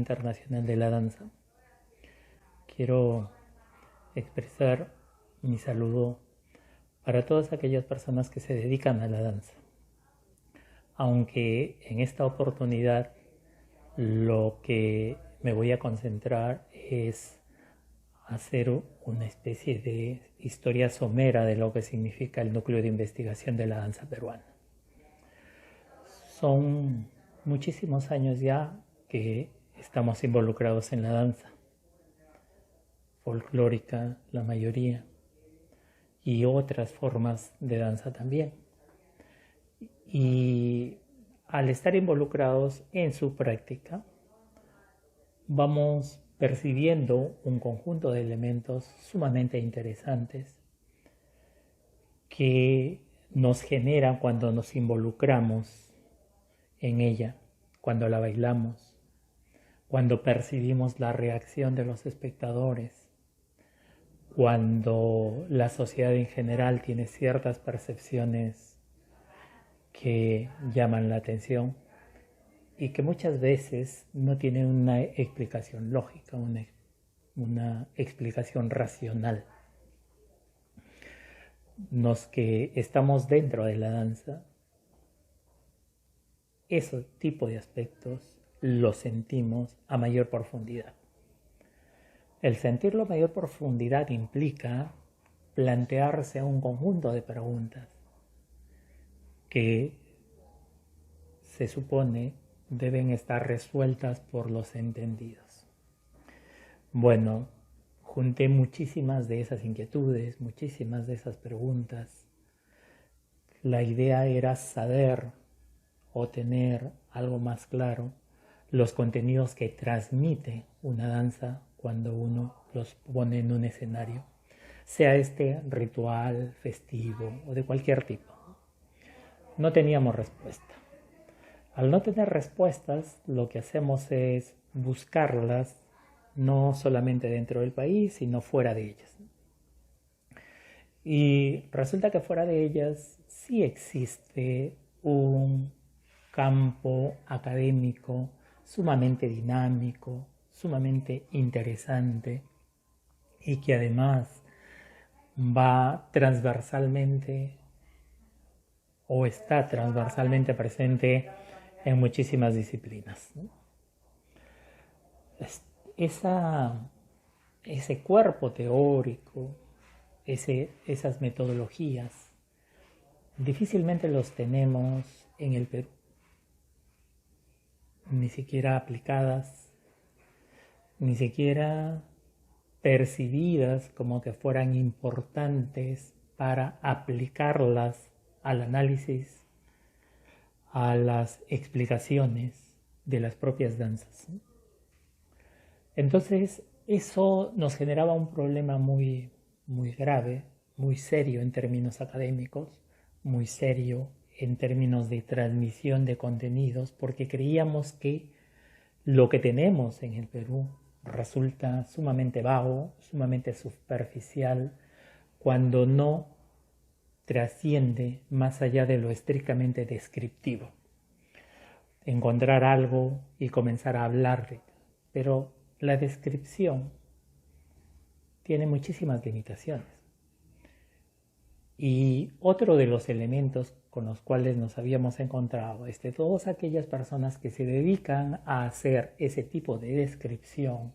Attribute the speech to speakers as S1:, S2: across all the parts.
S1: Internacional de la Danza, quiero expresar mi saludo para todas aquellas personas que se dedican a la danza. Aunque en esta oportunidad lo que me voy a concentrar es hacer una especie de historia somera de lo que significa el núcleo de investigación de la danza peruana. Son muchísimos años ya que estamos involucrados en la danza folclórica, la mayoría, y otras formas de danza también. Y al estar involucrados en su práctica, vamos percibiendo un conjunto de elementos sumamente interesantes que nos generan cuando nos involucramos en ella, cuando la bailamos, cuando percibimos la reacción de los espectadores, cuando la sociedad en general tiene ciertas percepciones que llaman la atención y que muchas veces no tienen una explicación lógica, una explicación racional. Los que estamos dentro de la danza, ese tipo de aspectos los sentimos a mayor profundidad. El sentirlo a mayor profundidad implica plantearse un conjunto de preguntas que se supone deben estar resueltas por los entendidos. Bueno, junté muchísimas de esas inquietudes, muchísimas de esas preguntas. La idea era saber o tener algo más claro los contenidos que transmite una danza cuando uno los pone en un escenario, sea este ritual, festivo o de cualquier tipo. No teníamos respuesta. Al no tener respuestas, lo que hacemos es buscarlas no solamente dentro del país, sino fuera de ellas. Y resulta que fuera de ellas sí existe un campo académico sumamente dinámico, sumamente interesante y que además va transversalmente o está transversalmente presente en muchísimas disciplinas, ¿no? Ese cuerpo teórico, esas metodologías, difícilmente los tenemos en el Perú, ni siquiera aplicadas, ni siquiera percibidas como que fueran importantes para aplicarlas al análisis, a las explicaciones de las propias danzas. Entonces, eso nos generaba un problema muy grave, muy serio en términos académicos, muy serio en términos de transmisión de contenidos, porque creíamos que lo que tenemos en el Perú resulta sumamente vago, sumamente superficial, cuando no trasciende más allá de lo estrictamente descriptivo. Encontrar algo y comenzar a hablar, pero la descripción tiene muchísimas limitaciones. Y otro de los elementos con los cuales nos habíamos encontrado es de todas aquellas personas que se dedican a hacer ese tipo de descripción,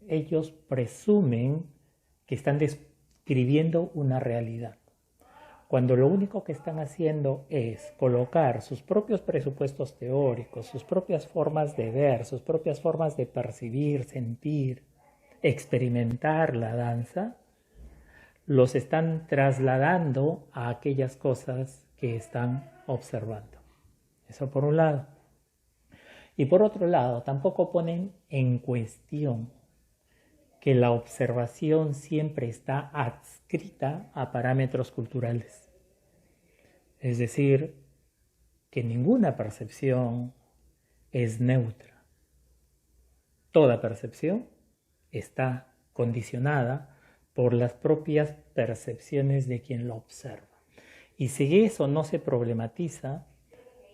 S1: ellos presumen que están describiendo una realidad, cuando lo único que están haciendo es colocar sus propios presupuestos teóricos, sus propias formas de ver, sus propias formas de percibir, sentir, experimentar la danza, los están trasladando a aquellas cosas que están observando. Eso por un lado. Y por otro lado, tampoco ponen en cuestión que la observación siempre está adscrita a parámetros culturales. Es decir, que ninguna percepción es neutra. Toda percepción está condicionada por las propias percepciones de quien lo observa. Y si eso no se problematiza,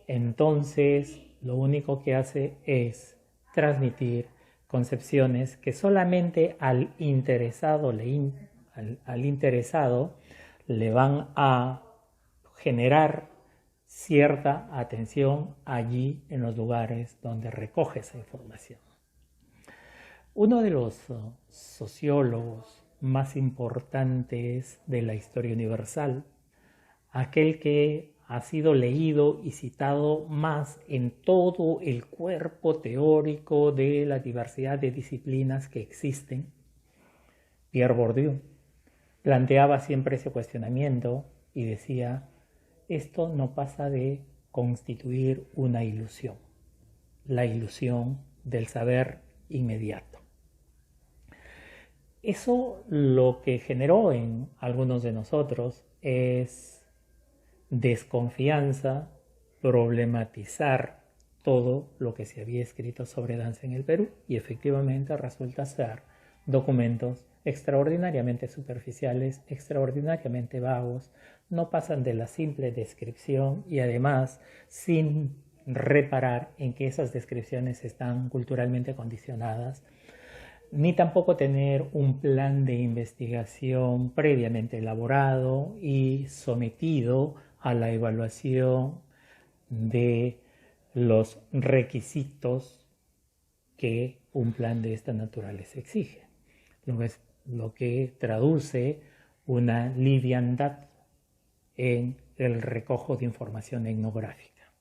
S1: entonces lo único que hace es transmitir concepciones que solamente al interesado le van a generar cierta atención allí en los lugares donde recoge esa información. Uno de los sociólogos más importantes de la historia universal, aquel que ha sido leído y citado más en todo el cuerpo teórico de la diversidad de disciplinas que existen, Pierre Bourdieu, planteaba siempre ese cuestionamiento y decía: esto no pasa de constituir una ilusión, la ilusión del saber inmediato. Eso lo que generó en algunos de nosotros es desconfianza, problematizar todo lo que se había escrito sobre danza en el Perú, y efectivamente resulta ser documentos extraordinariamente superficiales, extraordinariamente vagos, no pasan de la simple descripción y además sin reparar en que esas descripciones están culturalmente condicionadas, ni tampoco tener un plan de investigación previamente elaborado y sometido a la evaluación de los requisitos que un plan de esta naturaleza exige, lo que traduce una liviandad en el recojo de información etnográfica.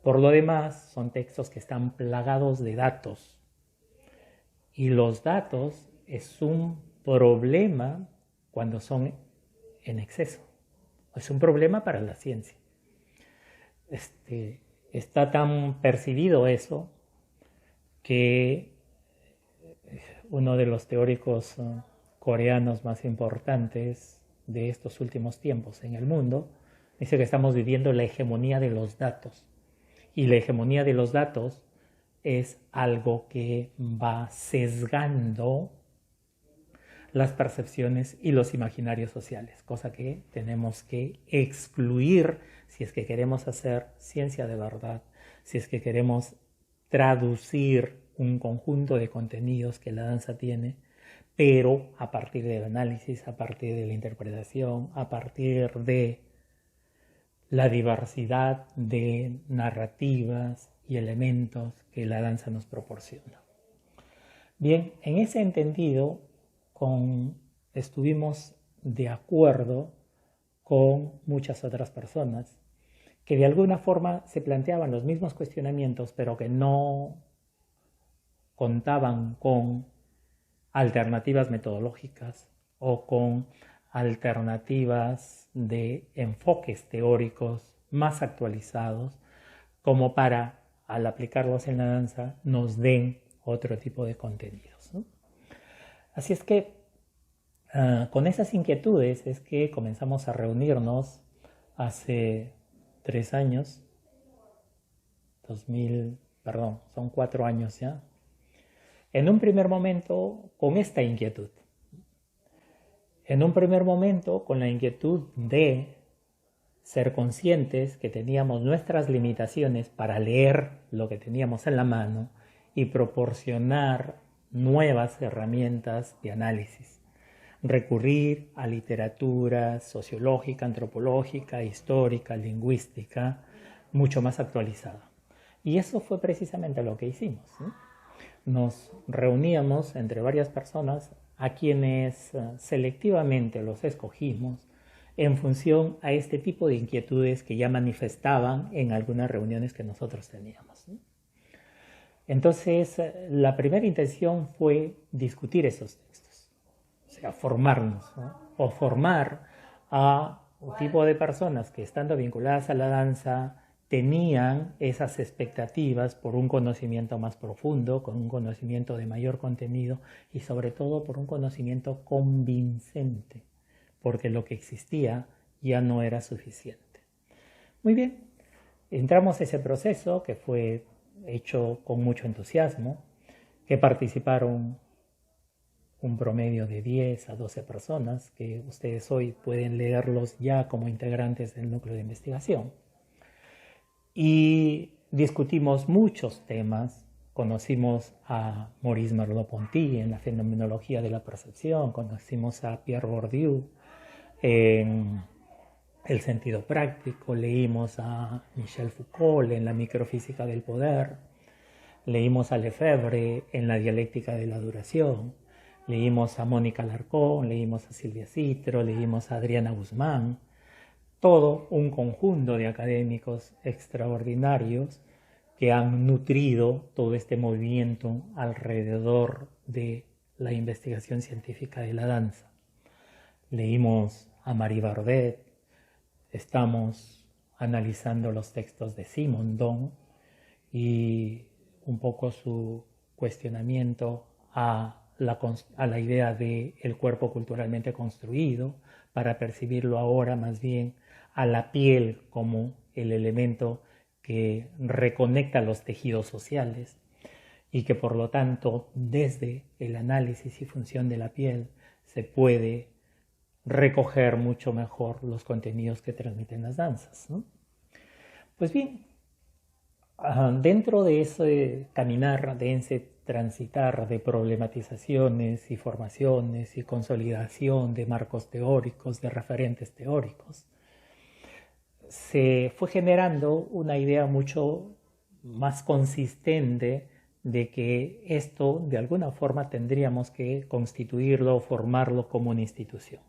S1: Por lo demás, son textos que están plagados de datos, y los datos es un problema cuando son en exceso. Es un problema para la ciencia. Está tan percibido eso que uno de los teóricos coreanos más importantes de estos últimos tiempos en el mundo dice que estamos viviendo la hegemonía de los datos. Y la hegemonía de los datos es algo que va sesgando las percepciones y los imaginarios sociales, cosa que tenemos que excluir si es que queremos hacer ciencia de verdad, si es que queremos traducir un conjunto de contenidos que la danza tiene, pero a partir del análisis, a partir de la interpretación, a partir de la diversidad de narrativas y elementos que la danza nos proporciona. Bien, en ese entendido, estuvimos de acuerdo con muchas otras personas que de alguna forma se planteaban los mismos cuestionamientos, pero que no contaban con alternativas metodológicas o con alternativas de enfoques teóricos más actualizados, como para, al aplicarlos en la danza, nos den otro tipo de contenidos, ¿no? Así es que con esas inquietudes es que comenzamos a reunirnos hace 3 años, son 4 años ya, en un primer momento con esta inquietud. En un primer momento con la inquietud de ser conscientes que teníamos nuestras limitaciones para leer lo que teníamos en la mano y proporcionar nuevas herramientas de análisis. Recurrir a literatura sociológica, antropológica, histórica, lingüística, mucho más actualizada. Y eso fue precisamente lo que hicimos, ¿sí? Nos reuníamos entre varias personas a quienes selectivamente los escogimos en función a este tipo de inquietudes que ya manifestaban en algunas reuniones que nosotros teníamos, ¿sí? Entonces, la primera intención fue discutir esos textos, o sea, formarnos, ¿no? O formar a un tipo de personas que, estando vinculadas a la danza, tenían esas expectativas por un conocimiento más profundo, con un conocimiento de mayor contenido y sobre todo por un conocimiento convincente, porque lo que existía ya no era suficiente. Muy bien, entramos a ese proceso que fue hecho con mucho entusiasmo, que participaron un promedio de 10 a 12 personas, que ustedes hoy pueden leerlos ya como integrantes del núcleo de investigación. Y discutimos muchos temas conocimos a Maurice Merleau-Ponty en la fenomenología de la percepción, conocimos a Pierre Bourdieu en el sentido práctico, leímos a Michel Foucault en la microfísica del poder, leímos a Lefebvre en la dialéctica de la duración, leímos a Mónica Larcón, leímos a Silvia Citro, leímos a Adriana Guzmán, todo un conjunto de académicos extraordinarios que han nutrido todo este movimiento alrededor de la investigación científica de la danza. Leímos a Marie Bardet, estamos analizando los textos de Simondon y un poco su cuestionamiento a la idea del cuerpo culturalmente construido, para percibirlo ahora más bien a la piel como el elemento que reconecta los tejidos sociales y que por lo tanto desde el análisis y función de la piel se puede recoger mucho mejor los contenidos que transmiten las danzas, ¿no? Pues bien, dentro de ese caminar, de ese transitar de problematizaciones y formaciones y consolidación de marcos teóricos, de referentes teóricos, se fue generando una idea mucho más consistente de que esto de alguna forma tendríamos que constituirlo o formarlo como una institución.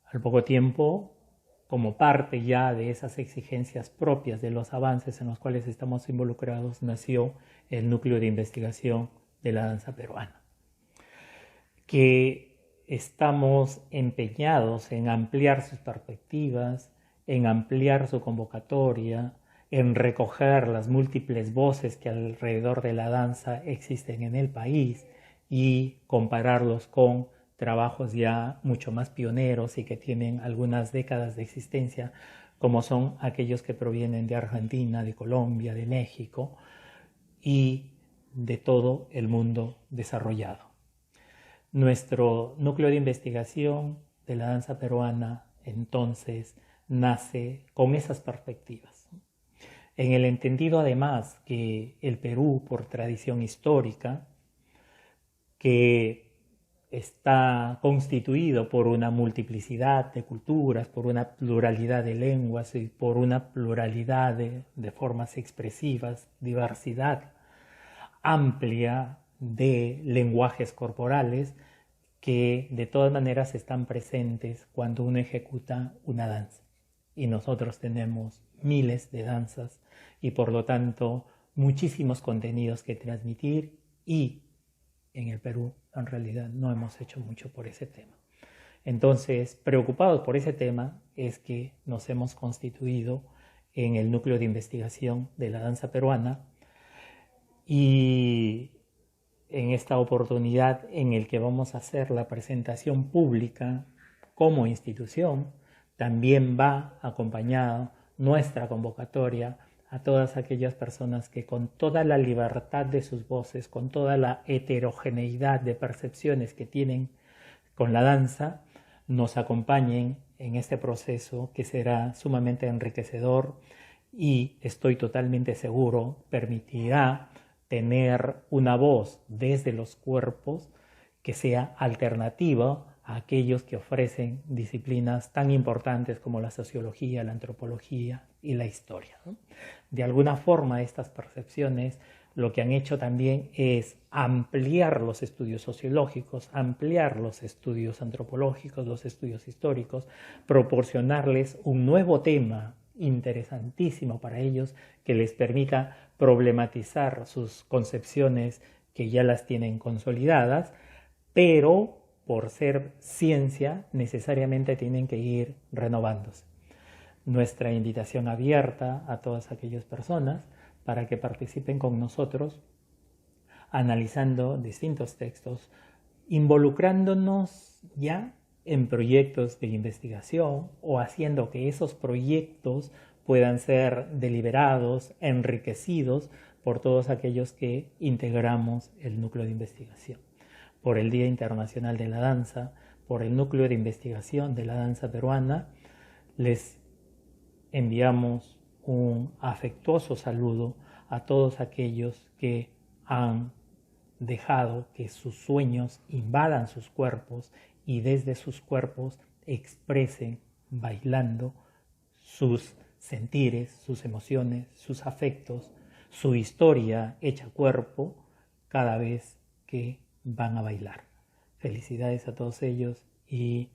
S1: Al poco tiempo, como parte ya de esas exigencias propias de los avances en los cuales estamos involucrados, nació el Núcleo de Investigación de la Danza Peruana, que estamos empeñados en ampliar sus perspectivas, en ampliar su convocatoria, en recoger las múltiples voces que alrededor de la danza existen en el país y compararlos con trabajos ya mucho más pioneros y que tienen algunas décadas de existencia, como son aquellos que provienen de Argentina, de Colombia, de México y de todo el mundo desarrollado. Nuestro núcleo de investigación de la danza peruana entonces nace con esas perspectivas, en el entendido además que el Perú, por tradición histórica, que está constituido por una multiplicidad de culturas, por una pluralidad de lenguas y por una pluralidad de formas expresivas, diversidad amplia de lenguajes corporales que de todas maneras están presentes cuando uno ejecuta una danza. Y nosotros tenemos miles de danzas y por lo tanto muchísimos contenidos que transmitir, y en el Perú en realidad no hemos hecho mucho por ese tema. Entonces, preocupados por ese tema es que nos hemos constituido en el núcleo de investigación de la danza peruana, y en esta oportunidad en el que vamos a hacer la presentación pública como institución, también va acompañada nuestra convocatoria a todas aquellas personas que con toda la libertad de sus voces, con toda la heterogeneidad de percepciones que tienen con la danza, nos acompañen en este proceso que será sumamente enriquecedor y estoy totalmente seguro permitirá tener una voz desde los cuerpos que sea alternativa a aquellos que ofrecen disciplinas tan importantes como la sociología, la antropología y la historia, ¿no? De alguna forma, estas percepciones lo que han hecho también es ampliar los estudios sociológicos, ampliar los estudios antropológicos, los estudios históricos, proporcionarles un nuevo tema interesantísimo para ellos que les permita problematizar sus concepciones que ya las tienen consolidadas, pero por ser ciencia necesariamente tienen que ir renovándose. Nuestra invitación abierta a todas aquellas personas para que participen con nosotros analizando distintos textos, involucrándonos ya en proyectos de investigación o haciendo que esos proyectos puedan ser deliberados, enriquecidos por todos aquellos que integramos el núcleo de investigación. Por el Día Internacional de la Danza, por el núcleo de investigación de la danza peruana, les enviamos un afectuoso saludo a todos aquellos que han dejado que sus sueños invadan sus cuerpos y desde sus cuerpos expresen bailando sus sentires, sus emociones, sus afectos, su historia hecha cuerpo cada vez que van a bailar. Felicidades a todos ellos y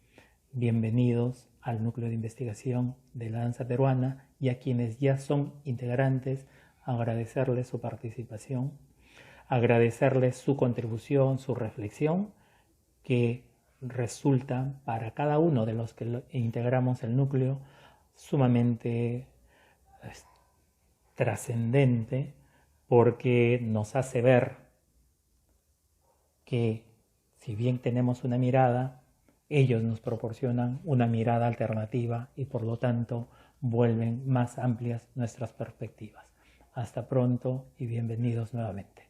S1: bienvenidos al núcleo de investigación de la danza peruana, y a quienes ya son integrantes, agradecerles su participación, agradecerles su contribución, su reflexión, que resulta para cada uno de los que integramos el núcleo sumamente trascendente, porque nos hace ver que si bien tenemos una mirada, ellos nos proporcionan una mirada alternativa y por lo tanto vuelven más amplias nuestras perspectivas. Hasta pronto y bienvenidos nuevamente.